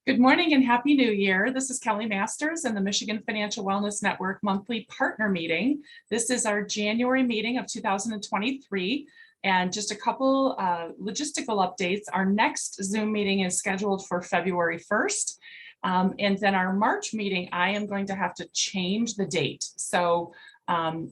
Good morning and Happy New Year. This is Kelly Masters and the Michigan Financial Wellness Network monthly partner meeting. This is our January meeting of 2023. And just a couple logistical updates. Our next Zoom meeting is scheduled for February 1st. And then our March meeting, I am going to have to change the date. So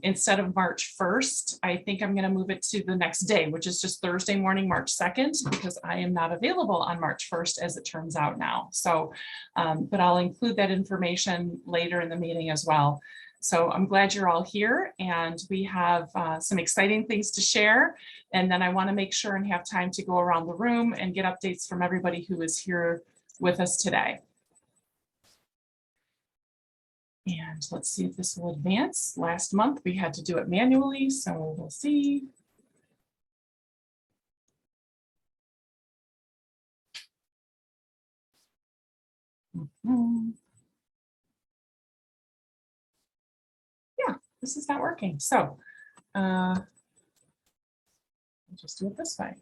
instead of March 1st, I think I'm going to move it to the next day, which is just Thursday morning, March 2nd, because I am not available on March 1st, as it turns out now. So, but I'll include that information later in the meeting as well. So I'm glad you're all here, and we have some exciting things to share. And then I want to make sure and have time to go around the room and get updates from everybody who is here with us today. And let's see if this will advance. Last month we had to do it manually, so we'll see. Yeah, this is not working. So I'll just do it this way.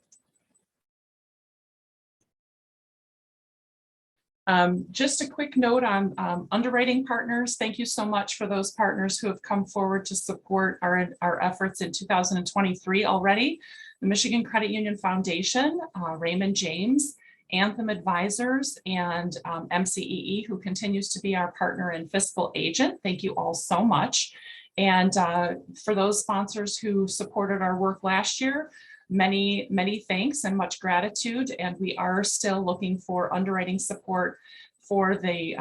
Just a quick note on underwriting partners. Thank you so much for those partners who have come forward to support our efforts in 2023 already. The Michigan Credit Union Foundation, Raymond James, Anthem Advisors, and MCEE, who continues to be our partner and fiscal agent. Thank you all so much. And for those sponsors who supported our work last year, many thanks and much gratitude. And we are still looking for underwriting support for the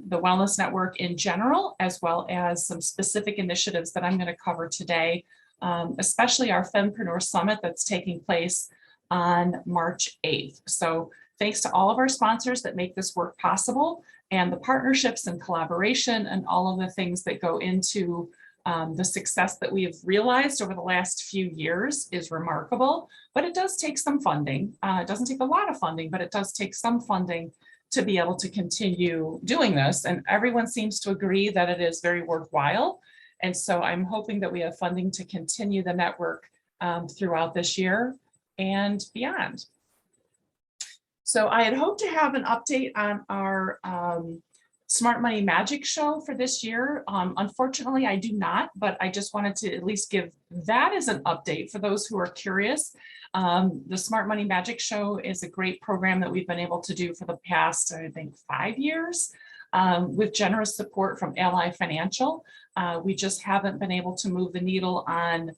Wellness Network in general, as well as some specific initiatives that I'm going to cover today, especially our FemPreneur Summit that's taking place on March 8th. So thanks to all of our sponsors that make this work possible, and the partnerships and collaboration and all of the things that go into the success that we have realized over the last few years is remarkable, but it does take some funding. It doesn't take a lot of funding, but it does take some funding to be able to continue doing this. And everyone seems to agree that it is very worthwhile. And so I'm hoping that we have funding to continue the network throughout this year and beyond. So I had hoped to have an update on our Smart Money Magic Show for this year. Unfortunately, I do not, but I just wanted to at least give that as an update for those who are curious. The Smart Money Magic Show is a great program that we've been able to do for the past, I think, 5 years with generous support from Ally Financial. We just haven't been able to move the needle on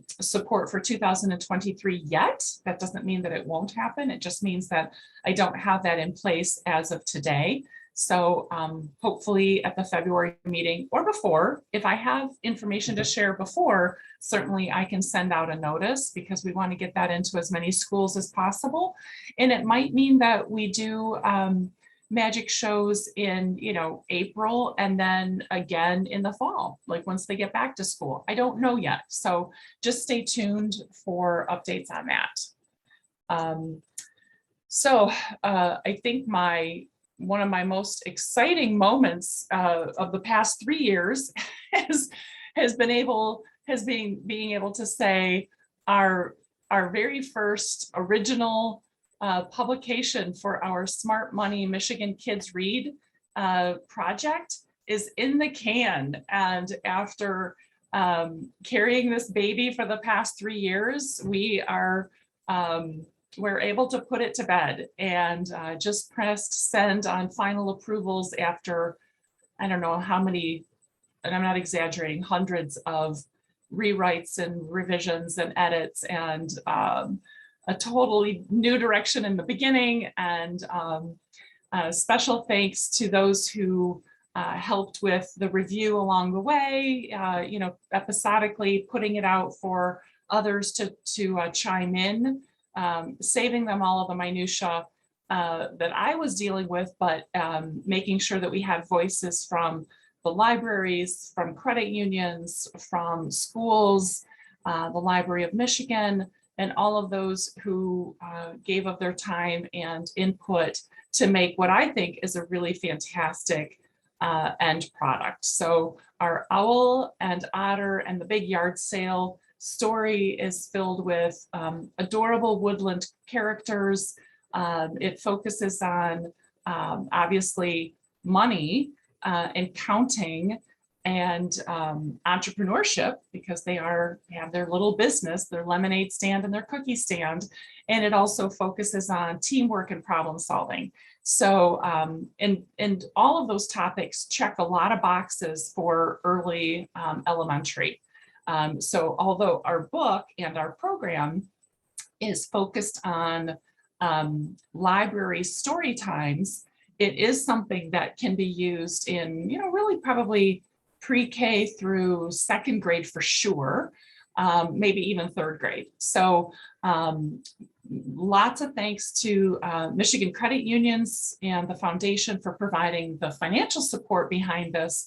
support for 2023 yet. That doesn't mean that it won't happen. It just means that I don't have that in place as of today. So hopefully at the February meeting or before, if I have information to share before, certainly I can send out a notice, because we want to get that into as many schools as possible. And it might mean that we do magic shows in, April, and then again in the fall, like once they get back to school. I don't know yet. So just stay tuned for updates on that. I think one of my most exciting moments of the past 3 years has been being able to say our very first original publication for our Smart Money Michigan Kids Read project is in the can. And after carrying this baby for the past 3 years, we're able to put it to bed, and just pressed send on final approvals after, I don't know how many, and I'm not exaggerating, hundreds of rewrites and revisions and edits, and a totally new direction in the beginning. And special thanks to those who helped with the review along the way, episodically putting it out for others to chime in. Saving them all of the minutia that I was dealing with, but making sure that we had voices from the libraries, from credit unions, from schools, the Library of Michigan, and all of those who gave of their time and input to make what I think is a really fantastic end product. So our Owl+Otter and the Big Yard Sale story is filled with adorable woodland characters. It focuses on obviously money and counting and entrepreneurship, because they have their little business, their lemonade stand and their cookie stand. And it also focuses on teamwork and problem solving. So, and all of those topics check a lot of boxes for early elementary. So although our book and our program is focused on library story times, it is something that can be used in, really probably pre-K through second grade for sure, maybe even third grade. So lots of thanks to Michigan Credit Unions and the foundation for providing the financial support behind this,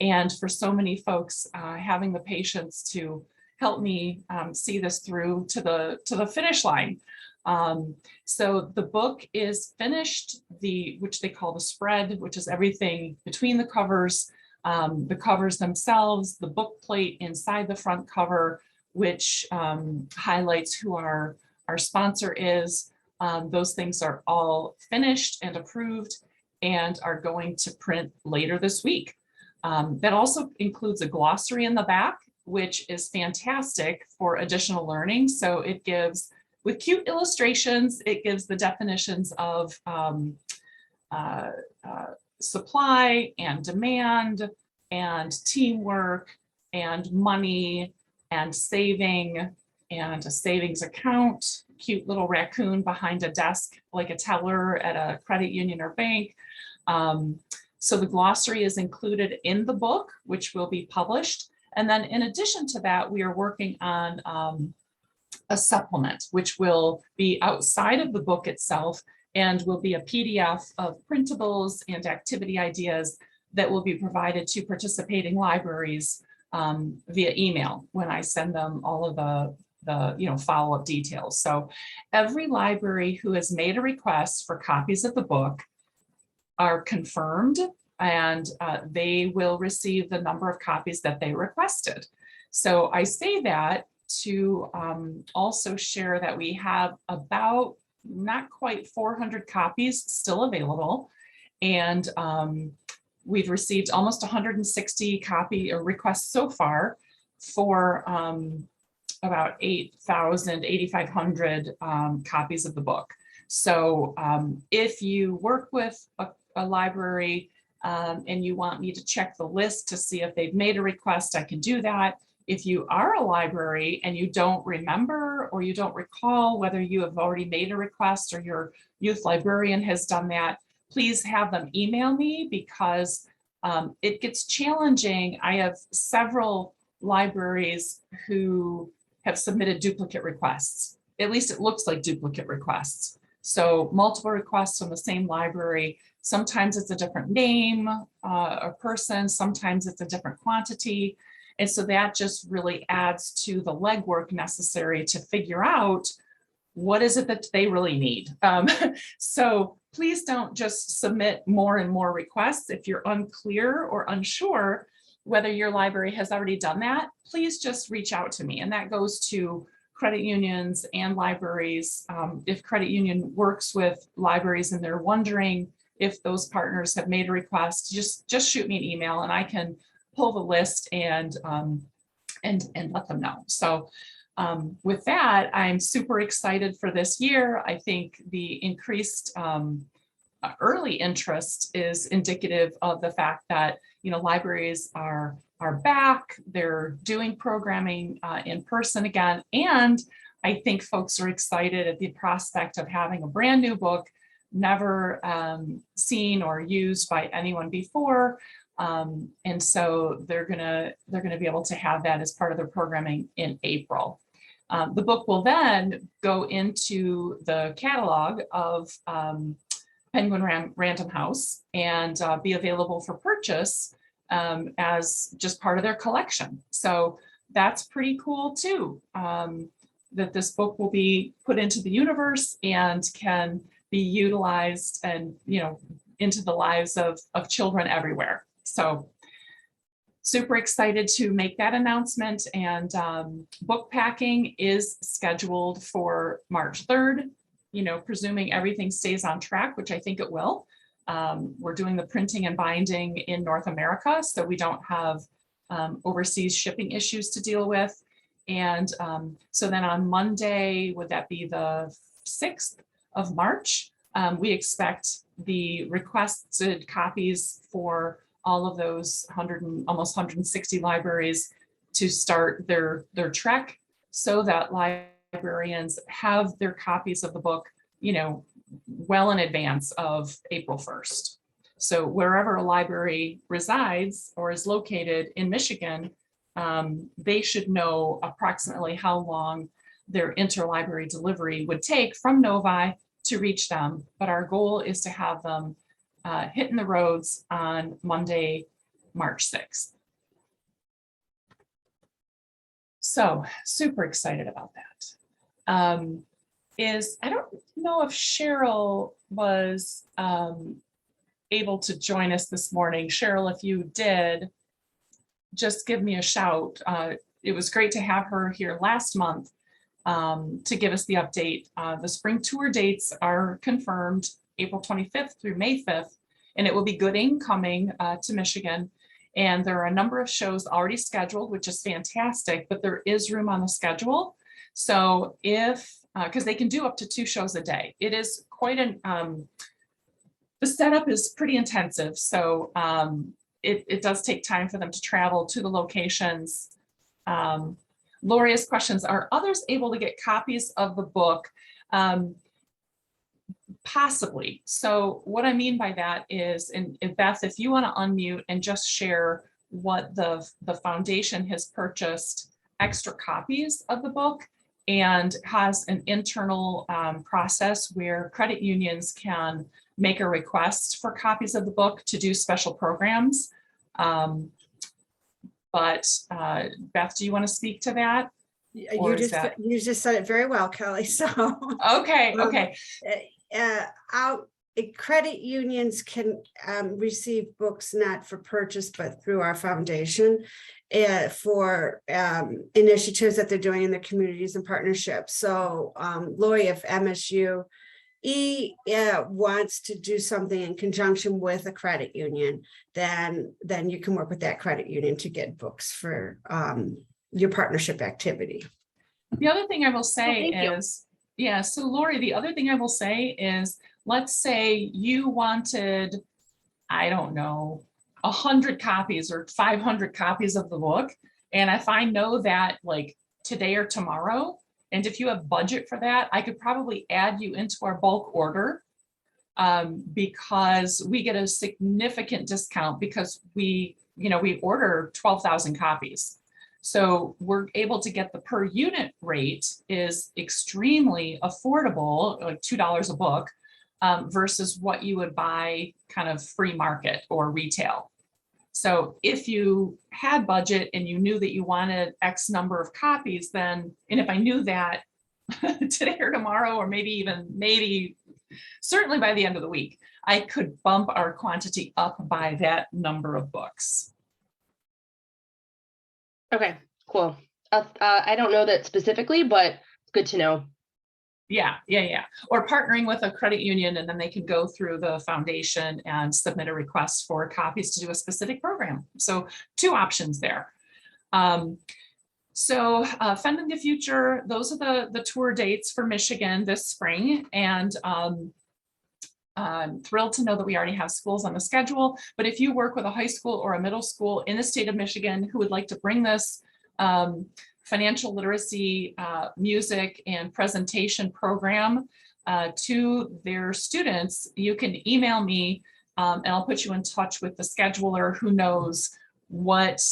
and for so many folks having the patience to help me see this through to the finish line. So the book is finished, which they call the spread, which is everything between the covers themselves, the book plate inside the front cover, which highlights who our sponsor is. Those things are all finished and approved and are going to print later this week. That also includes a glossary in the back, which is fantastic for additional learning. So it gives, with cute illustrations, it gives the definitions of supply and demand and teamwork and money and saving and a savings account, cute little raccoon behind a desk like a teller at a credit union or bank. So the glossary is included in the book, which will be published. And then in addition to that, we are working on a supplement, which will be outside of the book itself and will be a PDF of printables and activity ideas that will be provided to participating libraries via email when I send them all of the follow-up details. So every library who has made a request for copies of the book are confirmed, and they will receive the number of copies that they requested. So I say that to also share that we have about not quite 400 copies still available, and we've received almost 160 copy requests so far for about 8,500 copies of the book. So if you work with a library and you want me to check the list to see if they've made a request, I can do that. If you are a library and you don't remember or you don't recall whether you have already made a request or your youth librarian has done that, please have them email me, because it gets challenging. I have several libraries who have submitted duplicate requests. At least it looks like duplicate requests. So multiple requests from the same library. Sometimes it's a different name, a person, sometimes it's a different quantity. And so that just really adds to the legwork necessary to figure out what is it that they really need. So please don't just submit more and more requests. If you're unclear or unsure whether your library has already done that, please just reach out to me. And that goes to credit unions and libraries. If credit union works with libraries and they're wondering if those partners have made a request, just shoot me an email and I can pull the list and let them know. So with that, I'm super excited for this year. I think the increased early interest is indicative of the fact that libraries are back. They're doing programming in person again, and I think folks are excited at the prospect of having a brand new book, never seen or used by anyone before. And so they're gonna be able to have that as part of their programming in April. The book will then go into the catalog of Penguin Random House and be available for purchase as just part of their collection. So that's pretty cool too, that this book will be put into the universe and can be utilized and into the lives of children everywhere. So super excited to make that announcement, and book packing is scheduled for March 3rd, presuming everything stays on track, which I think it will. We're doing the printing and binding in North America, so we don't have overseas shipping issues to deal with. And so then on Monday, would that be the 6th of March, we expect the requested copies for all of those almost 160 libraries to start their trek, so that librarians have their copies of the book, well in advance of April 1st. So wherever a library resides or is located in Michigan, they should know approximately how long their interlibrary delivery would take from Novi to reach them. But our goal is to have them hitting the roads on Monday, March 6th. So super excited about that. I don't know if Cheryl was able to join us this morning. Cheryl, if you did, just give me a shout. It was great to have her here last month to give us the update. The spring tour dates are confirmed April 25th through May 5th, and it will be Gooding coming to Michigan. And there are a number of shows already scheduled, which is fantastic, but there is room on the schedule. So because they can do up to 2 shows a day. It is quite the setup is pretty intensive. So it does take time for them to travel to the locations. Loria's questions, are others able to get copies of the book? Possibly. So what I mean by that is, and Beth, if you want to unmute and just share what the foundation has purchased extra copies of the book, and has an internal process where credit unions can make a request for copies of the book to do special programs. But Beth, do you want to speak to that? You just said it very well, Kelly. So okay. Credit unions can receive books not for purchase, but through our foundation for initiatives that they're doing in their communities and partnerships. So Lori, if MSU wants to do something in conjunction with a credit union, then you can work with that credit union to get books for your partnership activity. The other thing I will say so Lori, the other thing I will say is, let's say you wanted, I don't know, 100 copies or 500 copies of the book. And if I know that like today or tomorrow, and if you have budget for that, I could probably add you into our bulk order because we get a significant discount because we order 12,000 copies. So we're able to get the per unit rate is extremely affordable, like $2 a book, versus what you would buy kind of free market or retail. So if you had budget and you knew that you wanted X number of copies, then, and if I knew that today or tomorrow, or maybe certainly by the end of the week, I could bump our quantity up by that number of books. Okay, cool. I don't know that specifically, but it's good to know. Yeah. Or partnering with a credit union, and then they can go through the foundation and submit a request for copies to do a specific program. So 2 options there. Funding the Future, those are the tour dates for Michigan this spring. And I'm thrilled to know that we already have schools on the schedule. But if you work with a high school or a middle school in the state of Michigan who would like to bring this financial literacy music and presentation program to their students, you can email me and I'll put you in touch with the scheduler who knows what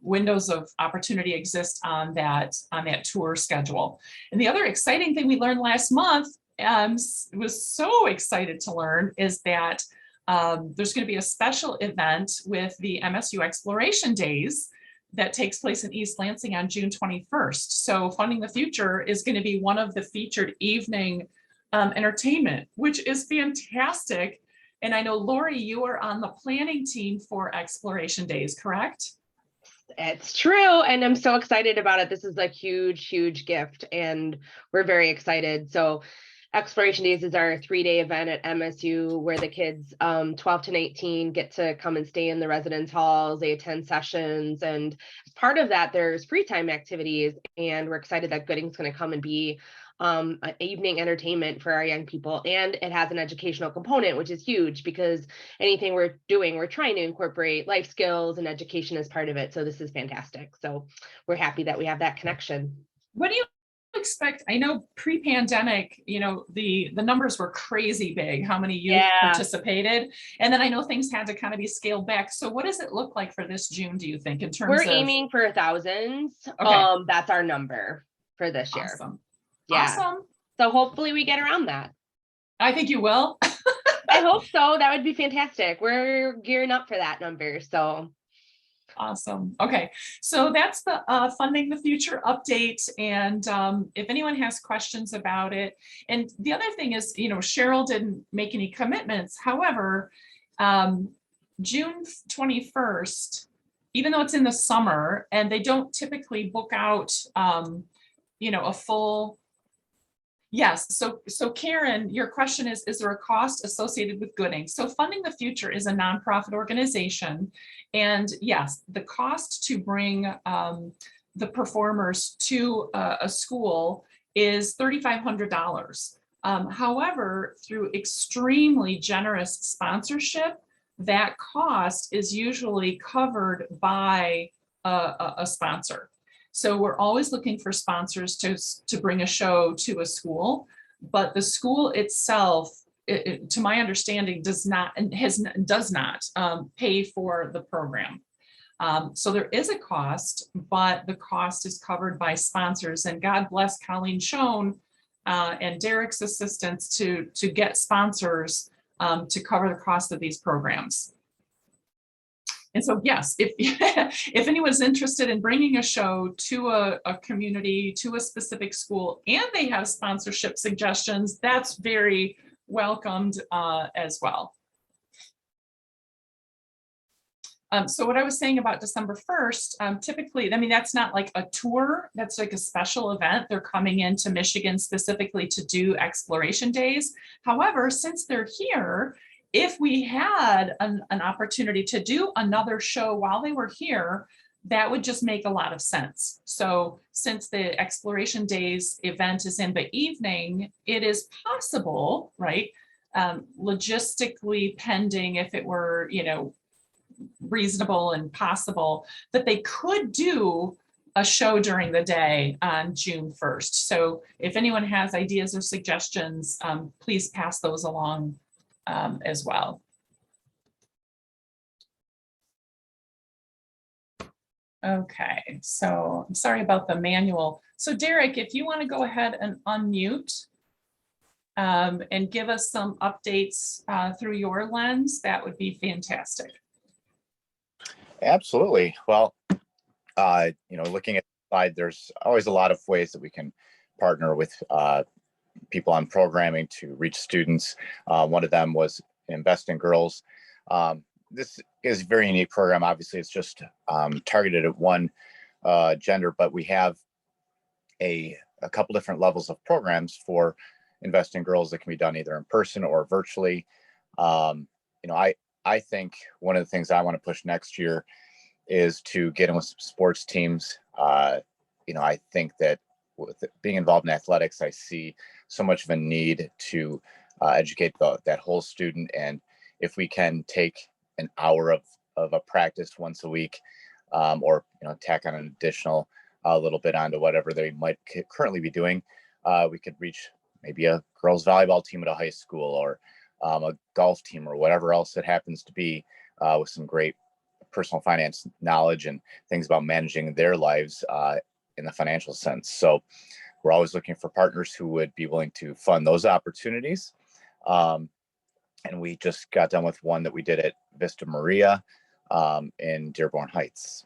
windows of opportunity exist on that tour schedule. And the other exciting thing we learned last month, was so excited to learn, is that there's going to be a special event with the MSU Exploration Days that takes place in East Lansing on June 21st. So Funding the Future is going to be one of the featured evening entertainment, which is fantastic. And I know, Lori, you are on the planning team for Exploration Days, correct? It's true. And I'm so excited about it. This is a huge, huge gift and we're very excited. So Exploration Days is our 3-day event at MSU where the kids 12 to 19 get to come and stay in the residence halls. They attend sessions, and as part of that, there's free time activities. And we're excited that Gooding's going to come and be an evening entertainment for our young people. And it has an educational component, which is huge because anything we're doing, we're trying to incorporate life skills and education as part of it. So this is fantastic. So we're happy that we have that connection. What do you expect? I know pre-pandemic, the numbers were crazy big, how many youth participated. And then I know things had to kind of be scaled back. So what does it look like for this June, do you think, in terms We're of? aiming for 1,000s. Okay. That's our number for this year. Awesome. Yeah. Awesome. So hopefully we get around that. I think you will. I hope so. That would be fantastic. We're gearing up for that number. So awesome. Okay, so that's the Funding the Future update. And if anyone has questions about it, and the other thing is, Cheryl didn't make any commitments. However, June 21st, even though it's in the summer and they don't typically book out, a full. Yes. So Karen, your question is there a cost associated with Gooding? So Funding the Future is a nonprofit organization. And yes, the cost to bring the performers to a school is $3,500. However, through extremely generous sponsorship, that cost is usually covered by a sponsor. So we're always looking for sponsors to bring a show to a school, but the school itself, to my understanding, does not pay for the program. So there is a cost, but the cost is covered by sponsors. And God bless Colleen Schoen and Derek's assistants to get sponsors to cover the cost of these programs. And so, yes, if if anyone's interested in bringing a show to a community, to a specific school, and they have sponsorship suggestions, that's very welcomed as well. So what I was saying about December 1st, typically, I mean, that's not like a tour, that's like a special event. They're coming into Michigan specifically to do Exploration Days. However, since they're here, if we had an opportunity to do another show while they were here, that would just make a lot of sense. So since the Exploration Days event is in the evening, it is possible, right? Logistically pending, if it were, reasonable and possible, that they could do a show during the day on June 1st. So if anyone has ideas or suggestions, please pass those along as well. Okay, so I'm sorry about the manual. So Derek, if you want to go ahead and unmute and give us some updates through your lens, that would be fantastic. Absolutely. Well, looking at the slide, there's always a lot of ways that we can partner with people on programming to reach students. One of them was Invest in Girls. This is a very unique program. Obviously, it's just targeted at one gender, but we have a couple different levels of programs for Invest in Girls that can be done either in person or virtually. I think one of the things I want to push next year is to get in with sports teams. I think that with being involved in athletics, I see so much of a need to educate that whole student. And if we can take an hour of a practice once a week, or tack on an additional little bit onto whatever they might currently be doing, we could reach maybe a girls volleyball team at a high school, or a golf team, or whatever else it happens to be, with some great personal finance knowledge and things about managing their lives in the financial sense. So we're always looking for partners who would be willing to fund those opportunities. And we just got done with one that we did at Vista Maria in Dearborn Heights.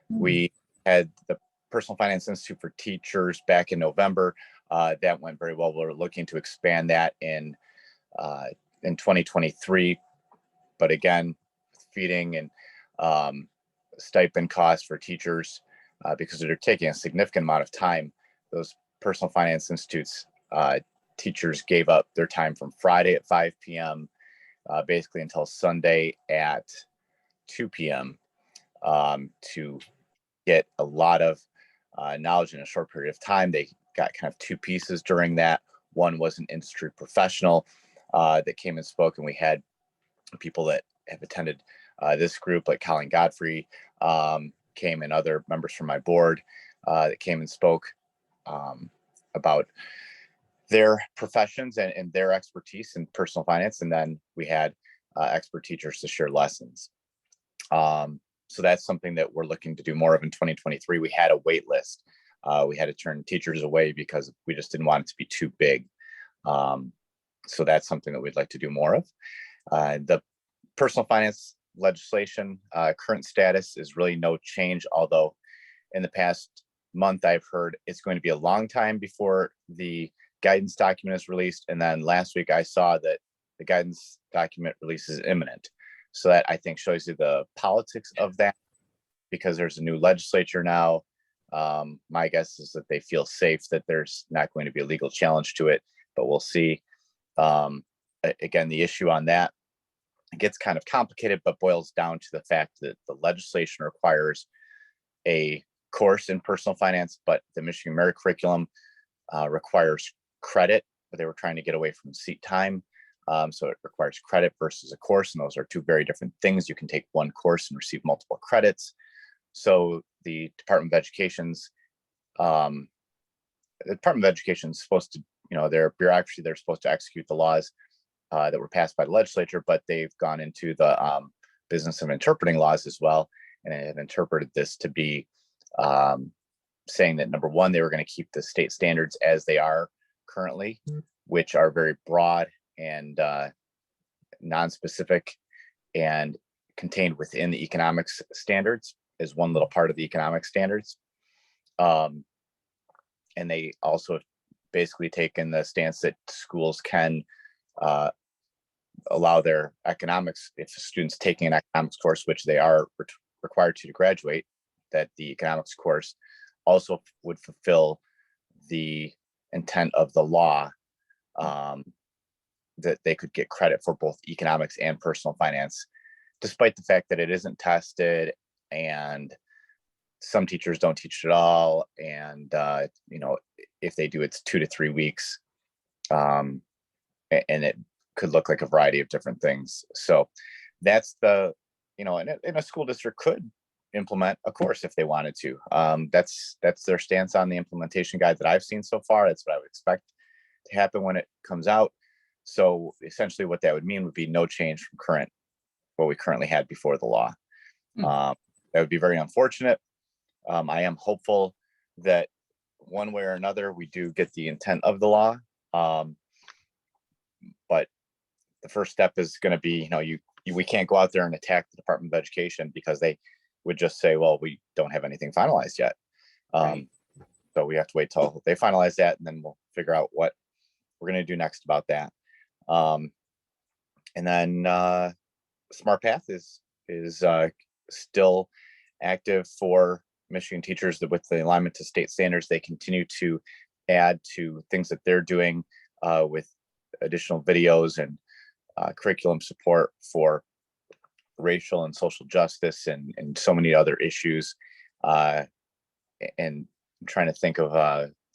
We had the Personal Finance Institute for Teachers back in November. That went very well. We're looking to expand that in 2023. But again, feeding and stipend costs for teachers, because they're taking a significant amount of time. Those Personal Finance Institutes teachers gave up their time from Friday at 5 p.m. Basically until Sunday at 2 p.m. To get a lot of knowledge in a short period of time. They got kind of two pieces during that. One was an industry professional that came and spoke, and we had people that have attended this group, like Colin Godfrey came, and other members from my board that came and spoke about their professions and their expertise in personal finance. And then we had expert teachers to share lessons. So that's something that we're looking to do more of in 2023. We had a wait list. We had to turn teachers away because we just didn't want it to be too big. So that's something that we'd like to do more of. The personal finance legislation current status is really no change, although in the past month I've heard it's going to be a long time before the guidance document is released. And then last week I saw that the guidance document release is imminent. So that, I think, shows you the politics of that, because there's a new legislature now. My guess is that they feel safe that there's not going to be a legal challenge to it, but we'll see. Again, the issue on that, it gets kind of complicated, but boils down to the fact that the legislation requires a course in personal finance, but the Michigan Merit Curriculum requires credit, but they were trying to get away from seat time. So it requires credit versus a course, and those are two very different things. You can take one course and receive multiple credits. So the Department of Education's supposed to, their bureaucracy, they're supposed to execute the laws that were passed by the legislature, but they've gone into the business of interpreting laws as well, and have interpreted this to be saying that, number one, they were going to keep the state standards as they are currently, which are very broad and non-specific and contained within the economics standards as one little part of the economic standards. And they also basically taken the stance that schools can allow their economics, if a student's taking an economics course, which they are required to graduate, that the economics course also would fulfill the intent of the law, that they could get credit for both economics and personal finance, despite the fact that it isn't tested and some teachers don't teach it at all. And, if they do, it's 2 to 3 weeks. And it could look like a variety of different things. So that's and a school district could implement a course if they wanted to. That's their stance on the implementation guide that I've seen so far. That's what I would expect to happen when it comes out. So essentially what that would mean would be no change from what we currently had before the law. That would be very unfortunate. I am hopeful that one way or another, we do get the intent of the law. But the first step is going to be, we can't go out there and attack the Department of Education because they would just say, well, we don't have anything finalized yet. Right. So we have to wait till they finalize that, and then we'll figure out what we're going to do next about that. And then Smart Path is still active for Michigan teachers with the alignment to state standards. They continue to add to things that they're doing with additional videos and curriculum support for racial and social justice and so many other issues. And I'm trying to think of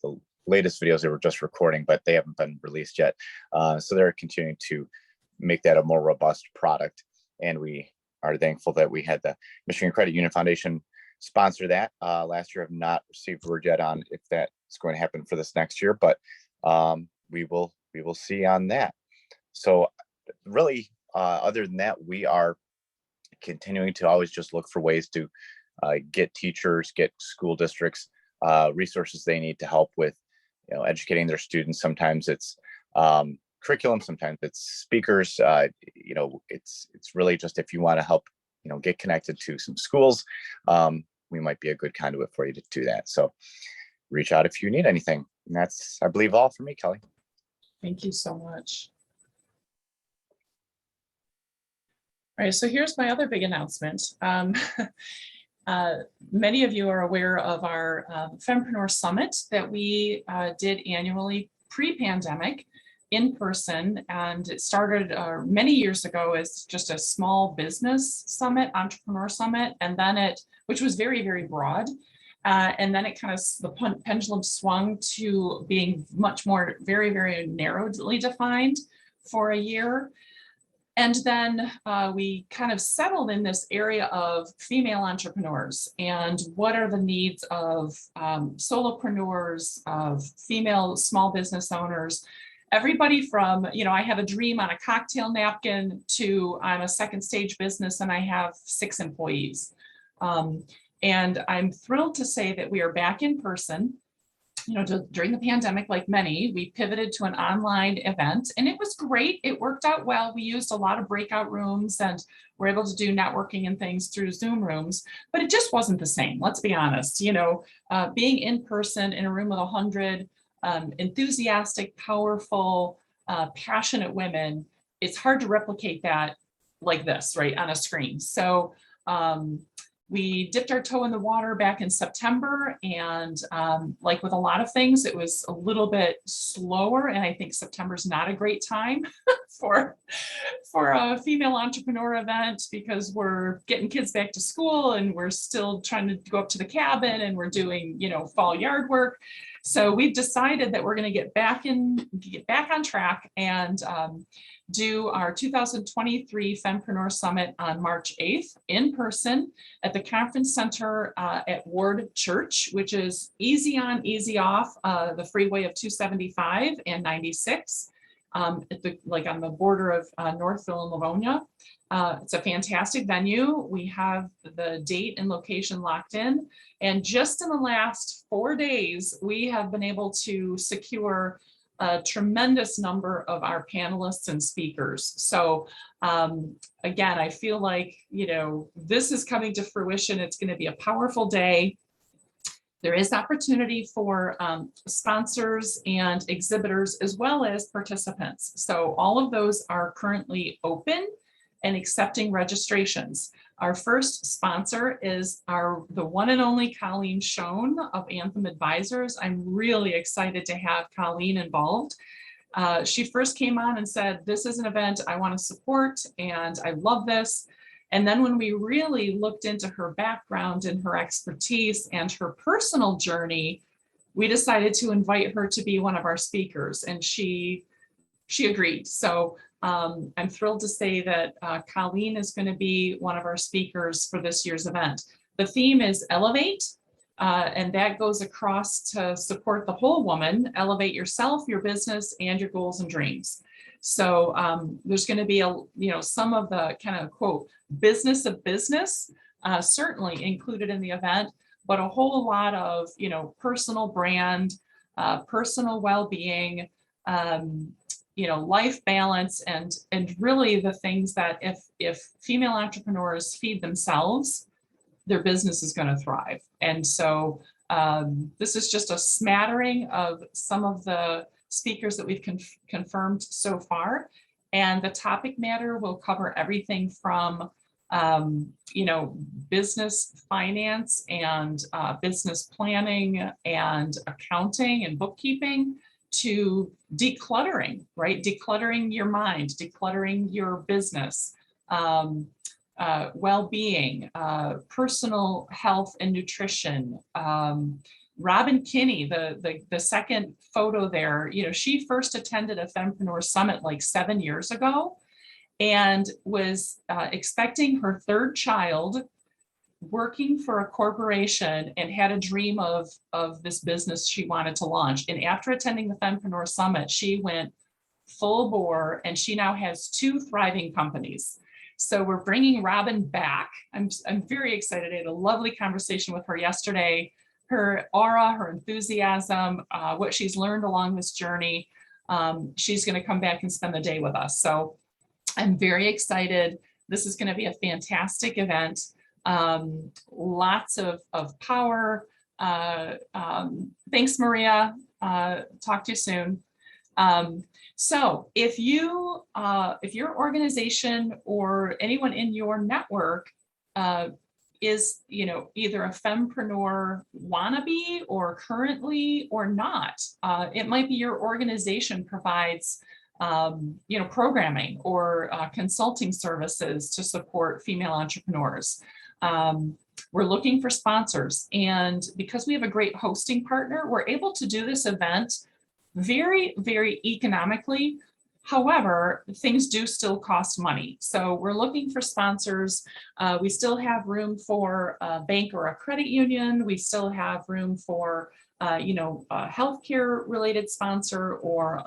the latest videos they were just recording, but they haven't been released yet. So they're continuing to make that a more robust product. And we are thankful that we had the Michigan Credit Union Foundation sponsor that. Last year, I've not received word yet on if that's going to happen for this next year, but we will see on that. So really, other than that, we are continuing to always just look for ways to get teachers, get school districts resources they need to help with educating their students. Sometimes it's curriculum, sometimes it's speakers. It's really just, if you want to help get connected to some schools, we might be a good conduit for you to do that. So reach out if you need anything. And that's, I believe, all for me, Kelly. Thank you so much. All right, so here's my other big announcement. Many of you are aware of our FemPreneur Summit that we did annually pre-pandemic in person, and it started many years ago as just a small business summit, entrepreneur summit, and then which was very, very broad. And then it kind of, the pendulum swung to being much more, very, very narrowly defined for a year. And then we kind of settled in this area of female entrepreneurs and what are the needs of solopreneurs, of female small business owners, everybody from, I have a dream on a cocktail napkin to I'm a second stage business and I have 6 employees. And I'm thrilled to say that we are back in person. During the pandemic, like many, we pivoted to an online event and it was great. It worked out well. We used a lot of breakout rooms and were able to do networking and things through Zoom rooms, but it just wasn't the same. Let's be honest, being in person in a room with 100 enthusiastic, powerful, passionate women, it's hard to replicate that like this, right, on a screen. So we dipped our toe in the water back in September, and like with a lot of things, it was a little bit slower. And I think September's not a great time for a female entrepreneur event because we're getting kids back to school and we're still trying to go up to the cabin and we're doing, fall yard work. So we've decided that we're going to get back on track and do our 2023 FemPreneur Summit on March 8th in person at the Conference Center at Ward Church, which is easy on, easy off the freeway of 275 and 96, on the border of Northville and Livonia. It's a fantastic venue. We have the date and location locked in. And just in the last 4 days, we have been able to secure a tremendous number of our panelists and speakers. So again, I feel like, this is coming to fruition. It's going to be a powerful day. There is opportunity for sponsors and exhibitors as well as participants. So all of those are currently open and accepting registrations. Our first sponsor is the one and only Colleen Schoen of Anthem Advisors. I'm really excited to have Colleen involved. She first came on and said, this is an event I want to support and I love this. And then when we really looked into her background and her expertise and her personal journey, we decided to invite her to be one of our speakers, and she agreed. So I'm thrilled to say that Colleen is going to be one of our speakers for this year's event. The theme is Elevate, and that goes across to support the whole woman, elevate yourself, your business, and your goals and dreams. So there's going to be some of the kind of quote business of business certainly included in the event, but a whole lot of personal brand, personal well-being, life balance, and really the things that if female entrepreneurs feed themselves, their business is going to thrive. And so this is just a smattering of some of the speakers that we've confirmed so far. And the topic matter will cover everything from business finance and business planning and accounting and bookkeeping to decluttering, right? Decluttering your mind, decluttering your business, well-being, personal health and nutrition. Robin Kinney, the second photo there, she first attended a FemPreneur Summit like 7 years ago and was expecting her 3rd child, working for a corporation, and had a dream of this business she wanted to launch. And after attending the FemPreneur Summit, she went full bore and she now has 2 thriving companies. So we're bringing Robin back. I'm very excited. I had a lovely conversation with her yesterday. Her aura, her enthusiasm, what she's learned along this journey, she's going to come back and spend the day with us. So I'm very excited. This is going to be a fantastic event. Lots of power. Thanks, Maria. Talk to you soon. So if your organization or anyone in your network is, either a fempreneur wannabe or currently or not. It might be your organization provides, programming or consulting services to support female entrepreneurs. We're looking for sponsors, and because we have a great hosting partner, we're able to do this event very, very economically. However, things do still cost money. So we're looking for sponsors. We still have room for a bank or a credit union. We still have room for, a healthcare related sponsor or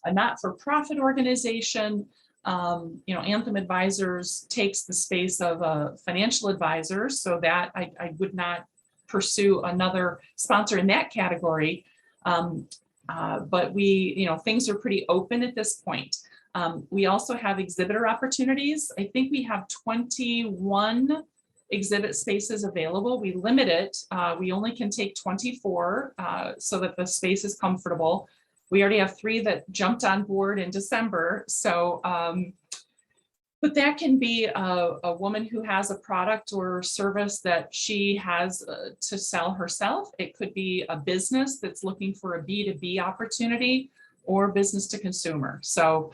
a not-for-profit organization. Anthem Advisors takes the space of a financial advisor, so that I would not pursue another sponsor in that category. But things are pretty open at this point. We also have exhibitor opportunities. I think we have 21 exhibit spaces available. We limit it. We only can take 24 so that the space is comfortable. We already have 3 that jumped on board in December. So, but that can be a woman who has a product or service that she has to sell herself. It could be a business that's looking for a B2B opportunity or business to consumer. So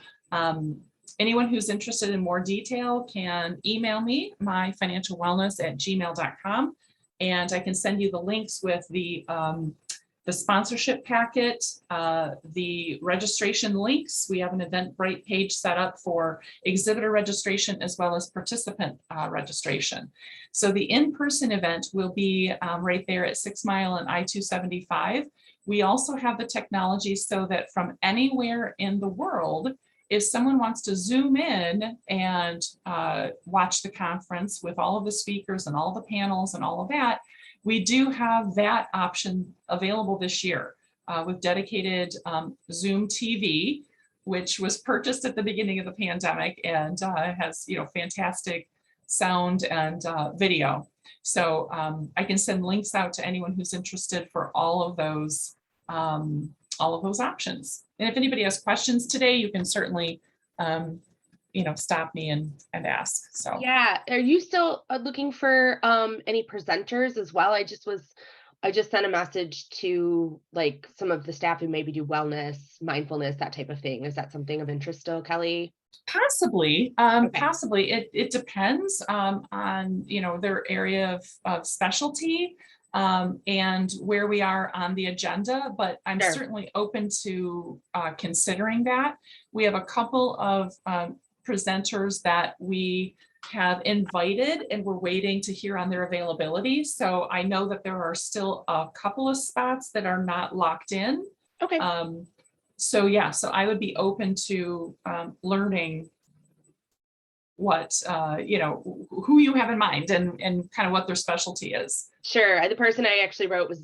anyone who's interested in more detail can email me, myfinancialwellness@gmail.com, and I can send you the links with the sponsorship packet, the registration links. We have an Eventbrite page set up for exhibitor registration as well as participant registration. So the in-person event will be right there at 6 Mile and I-275. We also have the technology so that from anywhere in the world, if someone wants to zoom in and watch the conference with all of the speakers and all the panels and all of that, we do have that option available this year with dedicated Zoom TV, which was purchased at the beginning of the pandemic and has fantastic sound and video. So I can send links out to anyone who's interested for all of those options. And if anybody has questions today, you can certainly stop me and ask. So yeah, are you still looking for any presenters as well? I just sent a message to like some of the staff who maybe do wellness, mindfulness, that type of thing. Is that something of interest still, Kelly? Possibly. Okay. Possibly. It depends on their area of specialty and where we are on the agenda, but I'm Sure. certainly open to considering that. We have a couple of presenters that we have invited and we're waiting to hear on their availability. So I know that there are still a couple of spots that are not locked in. Okay. So yeah, so I would be open to learning what, who you have in mind and kind of what their specialty is. Sure. The person I actually wrote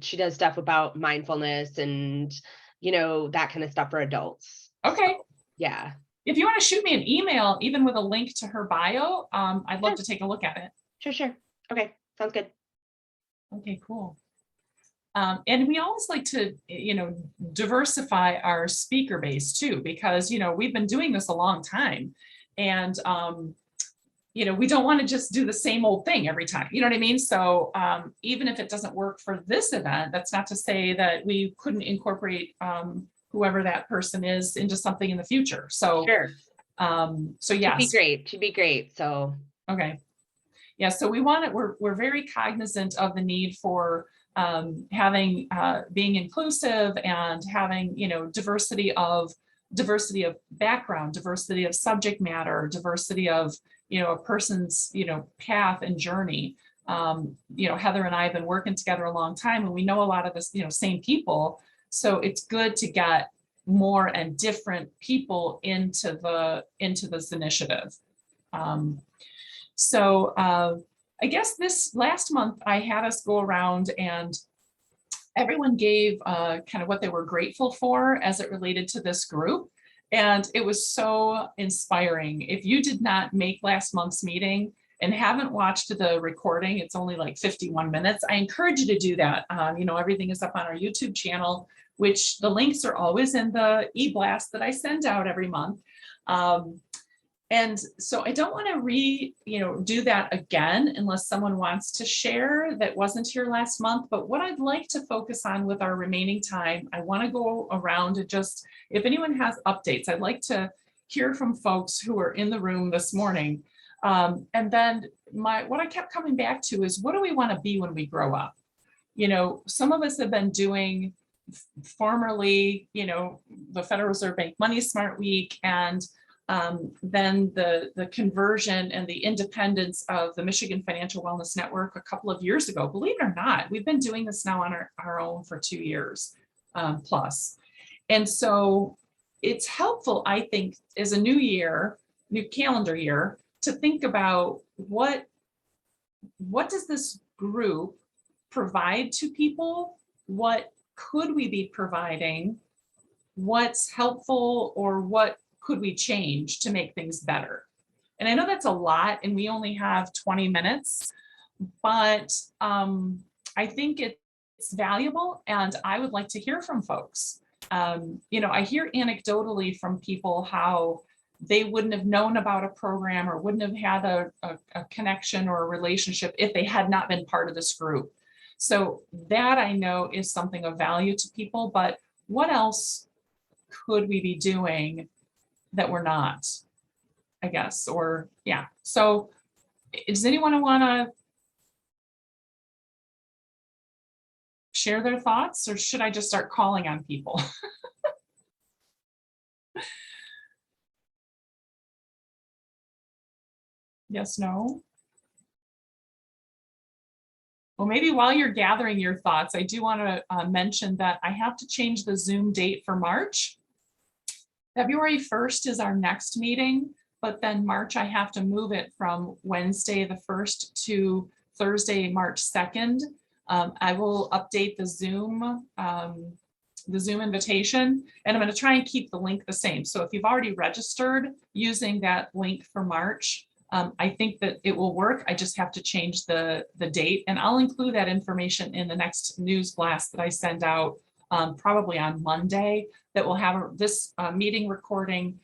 she does stuff about mindfulness and, that kind of stuff for adults. Okay. So, yeah. If you want to shoot me an email, even with a link to her bio, I'd love to take a look at it. Sure. Okay. Sounds good. Okay, cool. And we always like to, diversify our speaker base too, because, we've been doing this a long time and, we don't want to just do the same old thing every time, you know what I mean? So even if it doesn't work for this event, that's not to say that we couldn't incorporate whoever that person is into something in the future. So, sure. So yes. She'd be great. So, okay. Yeah. So we're very cognizant of the need for having, being inclusive and having, diversity of background, diversity of subject matter, diversity of, a person's, path and journey. Heather and I have been working together a long time and we know a lot of this, same people. So it's good to get more and different people into this initiative. So I guess this last month I had us go around and everyone gave kind of what they were grateful for as it related to this group. And it was so inspiring. If you did not make last month's meeting and haven't watched the recording, it's only like 51 minutes. I encourage you to do that. Everything is up on our YouTube channel, which the links are always in the e-blast that I send out every month. And And so I don't want to do that again unless someone wants to share that wasn't here last month. But what I'd like to focus on with our remaining time, I want to go around and just, if anyone has updates, I'd like to hear from folks who are in the room this morning. And then what I kept coming back to is, what do we want to be when we grow up? Some of us have been doing formerly, the Federal Reserve Bank Money Smart Week, and then the conversion and the independence of the Michigan Financial Wellness Network a couple of years ago. Believe it or not, we've been doing this now on our own for 2 years plus. And so it's helpful, I think, as a new calendar year, to think about what does this group provide to people? What could we be providing? What's helpful, or what could we change to make things better? And I know that's a lot, and we only have 20 minutes, but I think it's valuable, and I would like to hear from folks. I hear anecdotally from people how they wouldn't have known about a program or wouldn't have had a connection or a relationship if they had not been part of this group. So that, I know, is something of value to people, but what else could we be doing that we're not, I guess, or yeah. So does anyone want to share their thoughts, or should I just start calling on people? Yes, no? Well, maybe while you're gathering your thoughts, I do want to mention that I have to change the Zoom date for March. February 1st is our next meeting, but then March, I have to move it from Wednesday the 1st to Thursday, March 2nd. I will update the Zoom invitation, and I'm going to try and keep the link the same. So if you've already registered using that link for March, I think that it will work. I just have to change the date, and I'll include that information in the next news blast that I send out probably on Monday, that will have this meeting recording.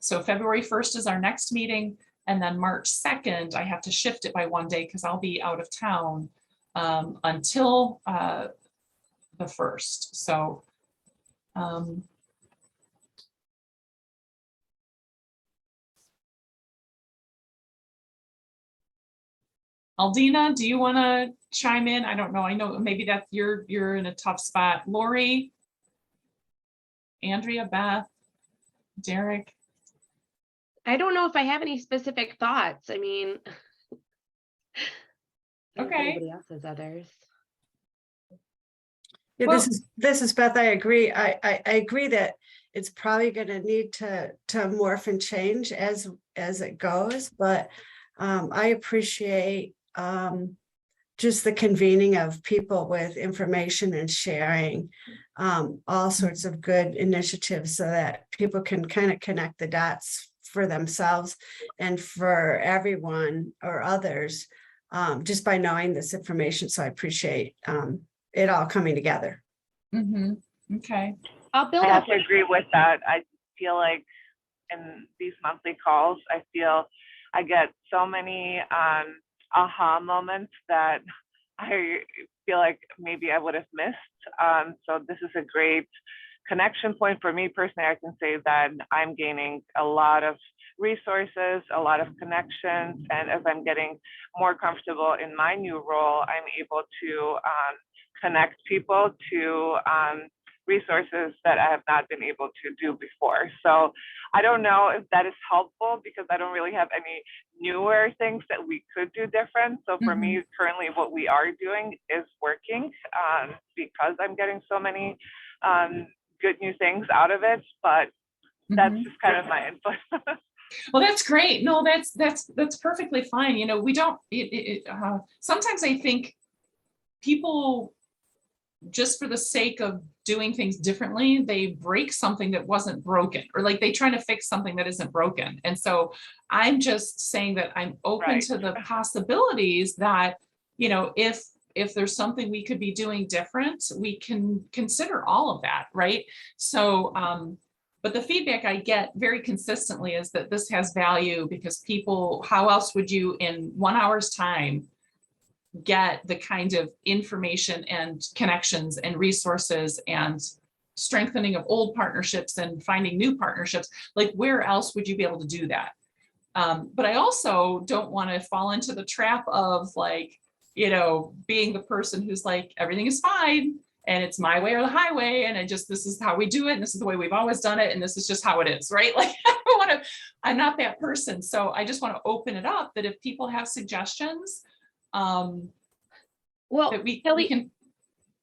So February 1st is our next meeting, and then March 2nd, I have to shift it by 1 day because I'll be out of town until the 1st. So Aldina, do you want to chime in? I don't know. I know maybe that you're in a tough spot. Lori, Andrea, Beth, Derek. I don't know if I have any specific thoughts. I mean, Okay. Anybody else has others? Yeah, Well, this is Beth. I agree. I agree that it's probably going to need to morph and change as it goes, but I appreciate just the convening of people with information and sharing all sorts of good initiatives so that people can kind of connect the dots for themselves and for everyone or others just by knowing this information. So I appreciate it all coming together. Okay. I'll build I have up. to agree with that. I feel like in these monthly calls, I feel I get so many aha moments that I feel like maybe I would have missed. So this is a great connection point for me personally. I can say that I'm gaining a lot of resources, a lot of connections, and as I'm getting more comfortable in my new role, I'm able to connect people to resources that I have not been able to do before. So I don't know if that is helpful because I don't really have any newer things that we could do different. So for me, currently what we are doing is working because I'm getting so many good new things out of it, but that's just kind of my input. Well, that's great. No, that's perfectly fine. You know, we don't, sometimes I think people, just for the sake of doing things differently, they break something that wasn't broken, or like they try to fix something that isn't broken. And so I'm just saying that I'm open to the possibilities that, you know, if there's something we could be doing different, we can consider all of that, right? So But the feedback I get very consistently is that this has value because people, how else would you in 1 hour's time get the kind of information and connections and resources and strengthening of old partnerships and finding new partnerships? Like, where else would you be able to do that? But I also don't want to fall into the trap of like, you know, being the person who's like, everything is fine and it's my way or the highway. And this is how we do it. And this is the way we've always done it. And this is just how it is, right? Like, I'm not that person. So I just want to open it up that if people have suggestions, Well, that we Kelly, can.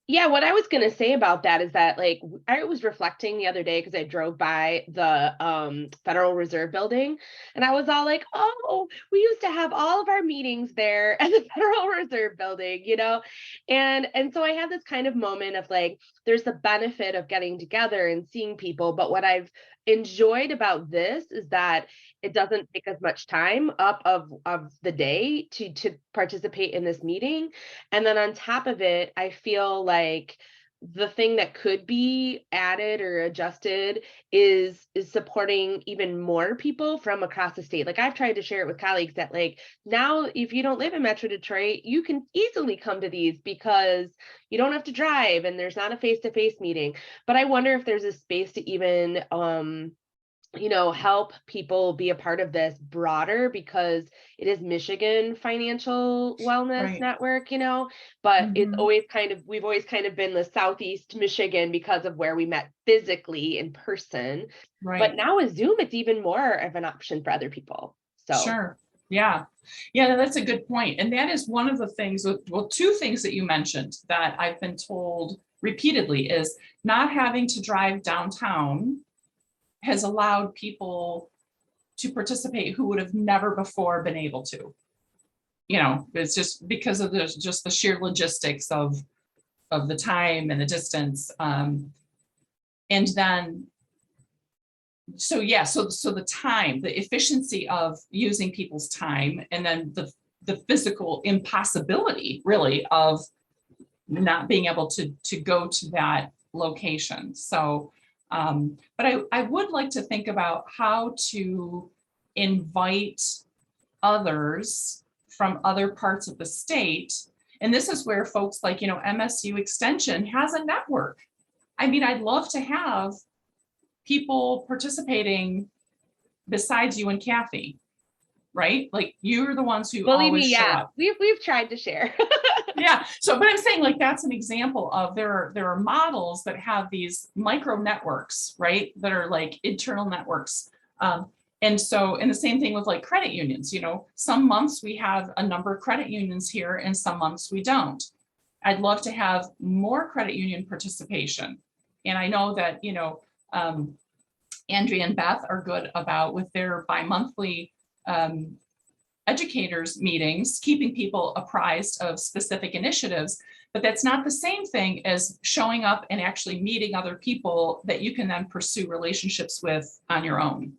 yeah, what I was going to say about that is that, like, I was reflecting the other day because I drove by the Federal Reserve building and I was all like, oh, we used to have all of our meetings there at the Federal Reserve building, you know? And so I had this kind of moment of like, there's the benefit of getting together and seeing people. But what I've enjoyed about this is that it doesn't take as much time up of the day to participate in this meeting. And then on top of it, I feel like the thing that could be added or adjusted is supporting even more people from across the state. Like, I've tried to share it with colleagues that, like, now if you don't live in Metro Detroit, you can easily come to these because you don't have to drive and there's not a face-to-face meeting. But I wonder if there's a space to even you know, help people be a part of this broader, because it is Michigan Financial Wellness Right. Network, you know, but it's Mhm. always we've always kind of been the Southeast Michigan because of where we met physically in person. Right. But now with Zoom, it's even more of an option for other people. So Sure. Yeah. Yeah, that's a good point. And that is one of the things, well, two things that you mentioned that I've been told repeatedly is not having to drive downtown has allowed people to participate who would have never before been able to. You know, it's just because of just the sheer logistics of the time and the distance. And then, so yeah, so the time, the efficiency of using people's time, and then the physical impossibility really of not being able to go to that location. So but I would like to think about how to invite others from other parts of the state. And this is where folks like, you know, MSU Extension has a network. I mean, I'd love to have people participating besides you and Kathy, right? Like, you're the ones who believe always me, show yeah, up. we've tried to share. Yeah. So, but I'm saying, like, that's an example of there are models that have these micro networks, right? That are like internal networks. And the same thing with like credit unions, you know, some months we have a number of credit unions here and some months we don't. I'd love to have more credit union participation. And I know that, you know, Andrea and Beth are good about with their bi-monthly educators meetings, keeping people apprised of specific initiatives, but that's not the same thing as showing up and actually meeting other people that you can then pursue relationships with on your own.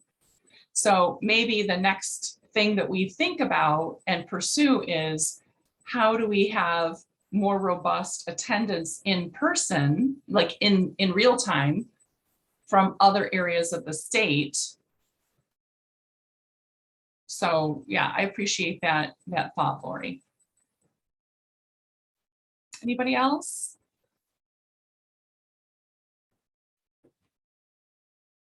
So maybe the next thing that we think about and pursue is, how do we have more robust attendance in person, like in real time, from other areas of the state? So yeah, I appreciate that thought, Lori. Anybody else?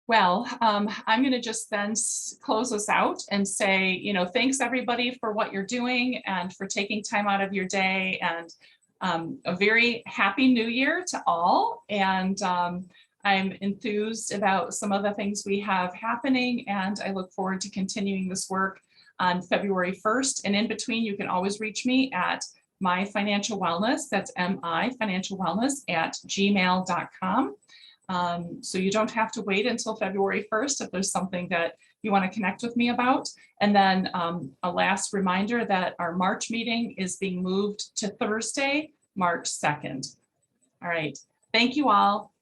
Well, I'm going to just then close us out and say, you know, thanks everybody for what you're doing and for taking time out of your day, and a very happy new year to all. And I'm enthused about some of the things we have happening, and I look forward to continuing this work on February 1st. And in between, you can always reach me at My Financial Wellness. That's MIFinancialWellness@gmail.com. So you don't have to wait until February 1st if there's something that you want to connect with me about. And then a last reminder that our March meeting is being moved to Thursday, March 2nd. All right. Thank you all.